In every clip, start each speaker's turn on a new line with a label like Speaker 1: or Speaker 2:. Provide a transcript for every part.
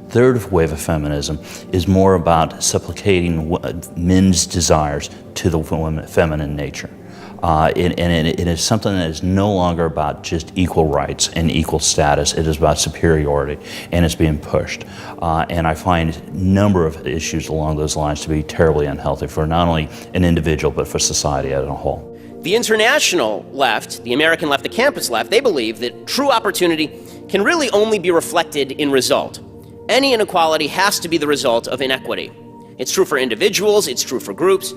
Speaker 1: third wave of feminism is more about supplicating men's desires to the feminine nature. And it is something that is no longer about just equal rights and equal status. It is about superiority, and it's being pushed. And I find a number of issues along those lines to be terribly unhealthy for not only an individual, but for society as a whole.
Speaker 2: The international left, the American left, the campus left, they believe that true opportunity can really only be reflected in result. Any inequality has to be the result of inequity. It's true for individuals, it's true for groups,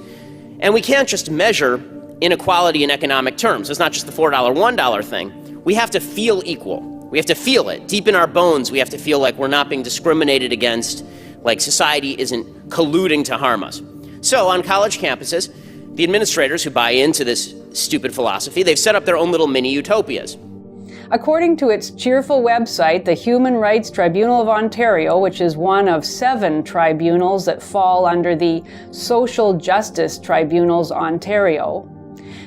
Speaker 2: and we can't just measure inequality in economic terms. It's not just the $4, $1 thing. We have to feel equal. We have to feel it. Deep in our bones, we have to feel like we're not being discriminated against, like society isn't colluding to harm us. So on college campuses, the administrators who buy into this stupid philosophy, they've set up their own little mini utopias.
Speaker 3: According to its cheerful website, the Human Rights Tribunal of Ontario, which is one of 7 tribunals that fall under the Social Justice Tribunals Ontario,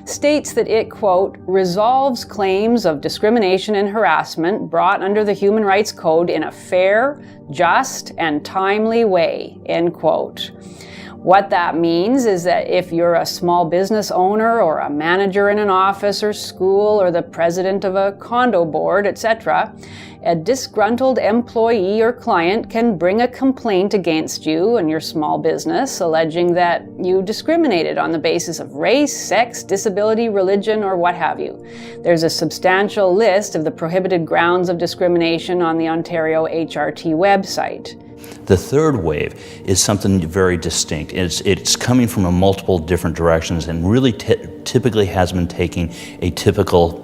Speaker 3: states that it, quote, resolves claims of discrimination and harassment brought under the Human Rights Code in a fair, just, and timely way, end quote. What that means is that if you're a small business owner or a manager in an office or school or the president of a condo board, etc., a disgruntled employee or client can bring a complaint against you and your small business, alleging that you discriminated on the basis of race, sex, disability, religion, or what have you. There's a substantial list of the prohibited grounds of discrimination on the Ontario HRT website.
Speaker 1: The third wave is something very distinct. It's coming from multiple different directions and really typically has been taking a typical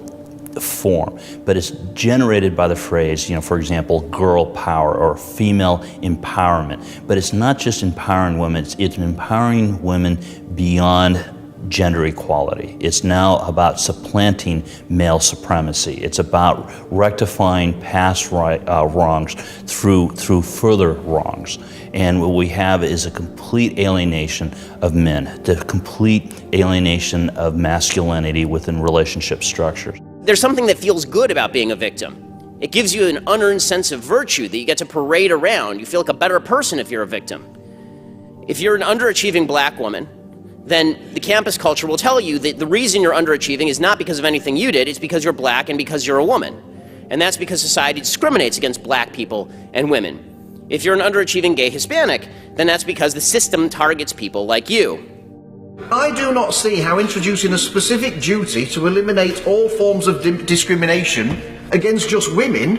Speaker 1: form, but it's generated by the phrase, for example, girl power or female empowerment. But it's not just empowering women, it's empowering women beyond gender equality. It's now about supplanting male supremacy. It's about rectifying past wrongs through further wrongs. And what we have is a complete alienation of men, the complete alienation of masculinity within relationship structures.
Speaker 2: There's something that feels good about being a victim. It gives you an unearned sense of virtue that you get to parade around. You feel like a better person if you're a victim. If you're an underachieving black woman, then the campus culture will tell you that the reason you're underachieving is not because of anything you did, it's because you're black and because you're a woman. And that's because society discriminates against black people and women. If you're an underachieving gay Hispanic, then that's because the system targets people like you.
Speaker 4: I do not see how introducing a specific duty to eliminate all forms of discrimination against just women,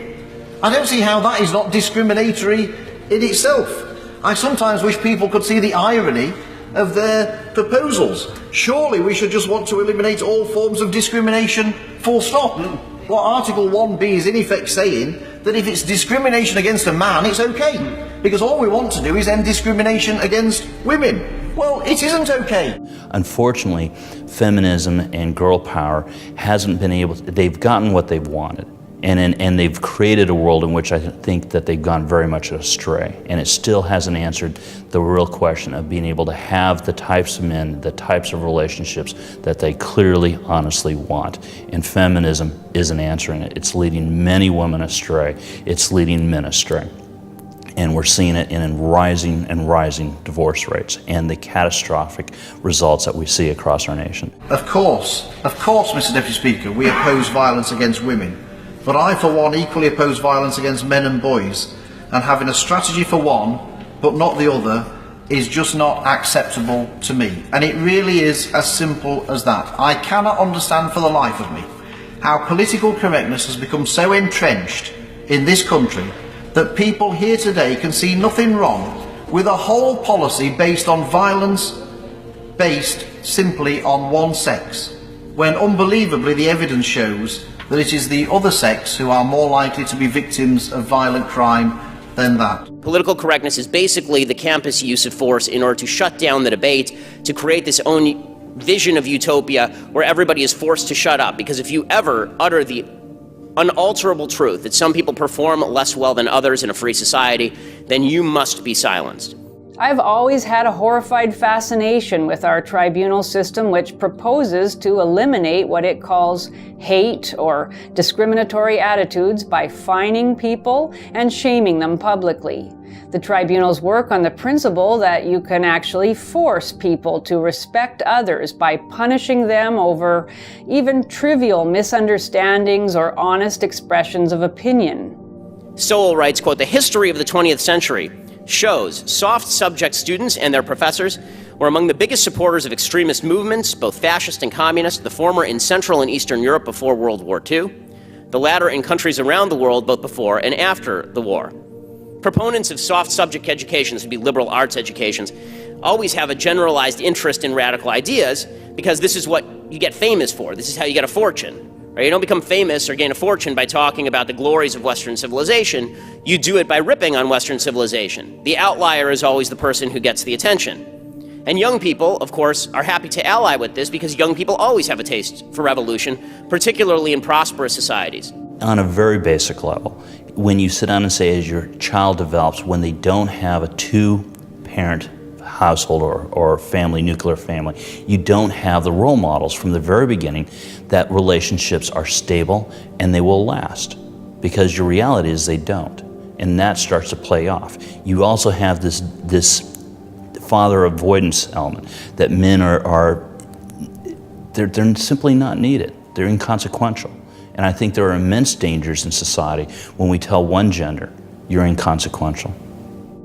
Speaker 4: I don't see how that is not discriminatory in itself. I sometimes wish people could see the irony of their proposals. Surely we should just want to eliminate all forms of discrimination, full stop. What Article 1B is in effect saying, that if it's discrimination against a man, it's okay. Because all we want to do is end discrimination against women. Well, it isn't okay.
Speaker 1: Unfortunately, feminism and girl power hasn't been able to, they've gotten what they've wanted. And they've created a world in which I think that they've gone very much astray. And it still hasn't answered the real question of being able to have the types of men, the types of relationships that they clearly, honestly want. And feminism isn't answering it. It's leading many women astray. It's leading men astray. And we're seeing it in rising and rising divorce rates and the catastrophic results that we see across our nation.
Speaker 4: Of course, Mr. Deputy Speaker, we oppose violence against women. But I, for one, equally oppose violence against men and boys, and having a strategy for one, but not the other, is just not acceptable to me. And it really is as simple as that. I cannot understand for the life of me how political correctness has become so entrenched in this country that people here today can see nothing wrong with a whole policy based on violence, based simply on one sex, when unbelievably the evidence shows that it is the other sex who are more likely to be victims of violent crime than that.
Speaker 2: Political correctness is basically the campus use of force in order to shut down the debate, to create this own vision of utopia where everybody is forced to shut up. Because if you ever utter the unalterable truth that some people perform less well than others in a free society, then you must be silenced.
Speaker 3: I've always had a horrified fascination with our tribunal system, which proposes to eliminate what it calls hate or discriminatory attitudes by fining people and shaming them publicly. The tribunals work on the principle that you can actually force people to respect others by punishing them over even trivial misunderstandings or honest expressions of opinion.
Speaker 2: Sowell writes, quote, "The history of the 20th century shows soft subject students and their professors were among the biggest supporters of extremist movements, both fascist and communist, the former in Central and Eastern Europe before World War II, the latter in countries around the world both before and after the war. Proponents of soft subject education, this would be liberal arts educations, always have a generalized interest in radical ideas because this is what you get famous for. This is how you get a fortune. Right? You don't become famous or gain a fortune by talking about the glories of Western civilization. You do it by ripping on Western civilization. The outlier is always the person who gets the attention. And young people, of course, are happy to ally with this because young people always have a taste for revolution, particularly in prosperous societies.
Speaker 1: On a very basic level, when you sit down and say as your child develops, when they don't have a two-parent household or family, nuclear family, you don't have the role models from the very beginning that relationships are stable and they will last, because your reality is they don't, and that starts to play off. You also have this father avoidance element that men they're simply not needed. They're inconsequential. And I think there are immense dangers in society when we tell one gender, you're inconsequential.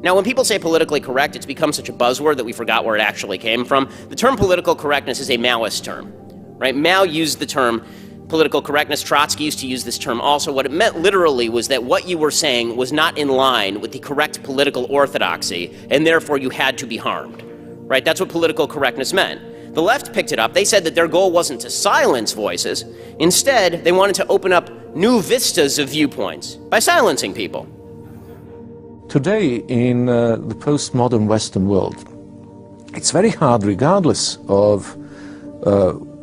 Speaker 2: Now, when people say politically correct, it's become such a buzzword that we forgot where it actually came from. The term political correctness is a Maoist term, right? Mao used the term political correctness. Trotsky used to use this term also. What it meant literally was that what you were saying was not in line with the correct political orthodoxy, and therefore you had to be harmed, right? That's what political correctness meant. The left picked it up. They said that their goal wasn't to silence voices. Instead, they wanted to open up new vistas of viewpoints by silencing people.
Speaker 5: Today, in the postmodern Western world, it's very hard, regardless of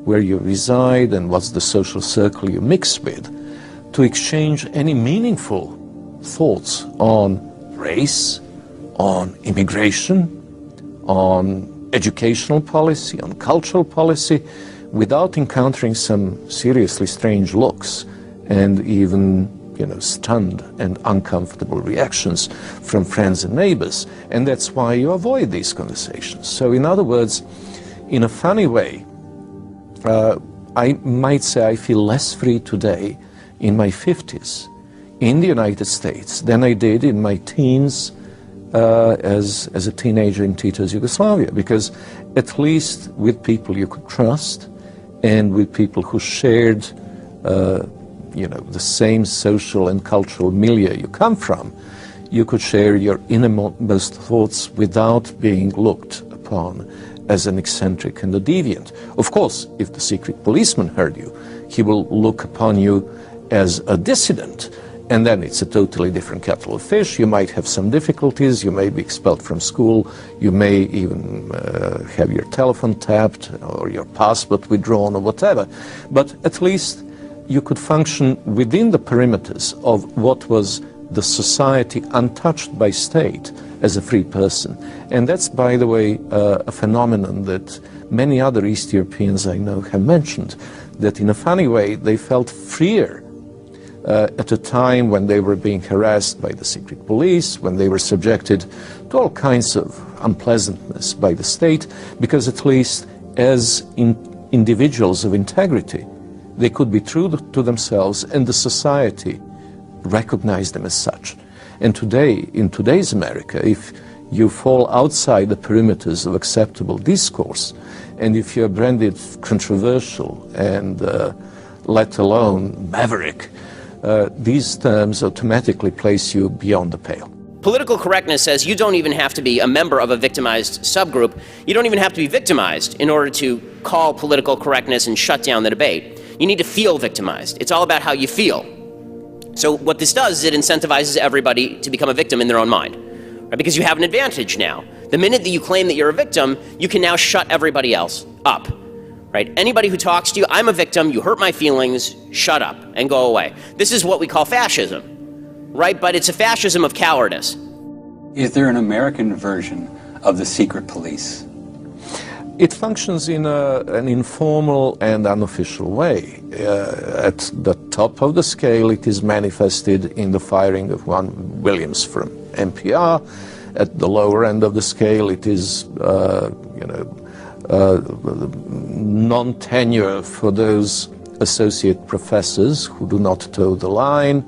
Speaker 5: where you reside and what's the social circle you mix with, to exchange any meaningful thoughts on race, on immigration, on educational policy, on cultural policy, without encountering some seriously strange looks and even, stunned and uncomfortable reactions from friends and neighbors. And that's why you avoid these conversations. So in other words, in a funny way, I might say I feel less free today in my 50s in the United States than I did in my teens as a teenager in Tito's Yugoslavia, because at least with people you could trust and with people who shared the same social and cultural milieu you come from, you could share your innermost thoughts without being looked upon as an eccentric and a deviant. Of course, if the secret policeman heard you, he will look upon you as a dissident, and then it's a totally different kettle of fish. You might have some difficulties, you may be expelled from school, you may even have your telephone tapped or your passport withdrawn or whatever, but at least you could function within the perimeters of what was the society untouched by state as a free person. And that's, by the way, a phenomenon that many other East Europeans I know have mentioned, that in a funny way they felt freer at a time when they were being harassed by the secret police, when they were subjected to all kinds of unpleasantness by the state, because at least as individuals of integrity, they could be true to themselves and the society recognized them as such. And today, in today's America, if you fall outside the perimeters of acceptable discourse, and if you're branded controversial and let alone maverick, these terms automatically place you beyond the pale.
Speaker 2: Political correctness says you don't even have to be a member of a victimized subgroup. You don't even have to be victimized in order to call political correctness and shut down the debate. You need to feel victimized. It's all about how you feel. So what this does is it incentivizes everybody to become a victim in their own mind, right? Because you have an advantage now. The minute that you claim that you're a victim, you can now shut everybody else up, right? Anybody who talks to you, I'm a victim, you hurt my feelings, shut up and go away. This is what we call fascism, right? But it's a fascism of cowardice.
Speaker 6: Is there an American version of the secret police?
Speaker 5: It functions in an informal and unofficial way. At the top of the scale, it is manifested in the firing of Juan Williams from NPR, At the lower end of the scale, it is non-tenure for those associate professors who do not toe the line,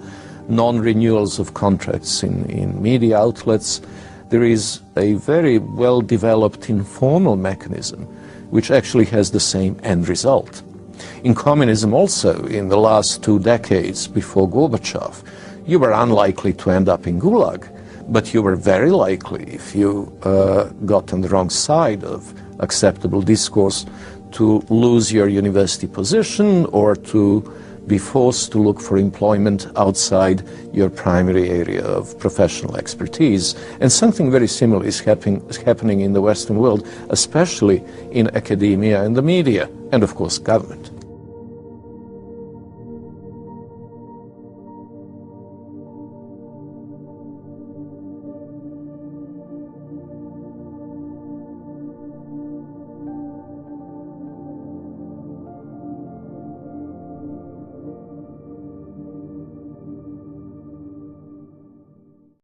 Speaker 5: non-renewals of contracts in media outlets. There is a very well-developed informal mechanism which actually has the same end result. In communism also, in the last 2 decades before Gorbachev, you were unlikely to end up in Gulag, but you were very likely, if you got on the wrong side of acceptable discourse, to lose your university position or to be forced to look for employment outside your primary area of professional expertise. And something very similar is happening in the Western world, especially in academia and the media, and of course government.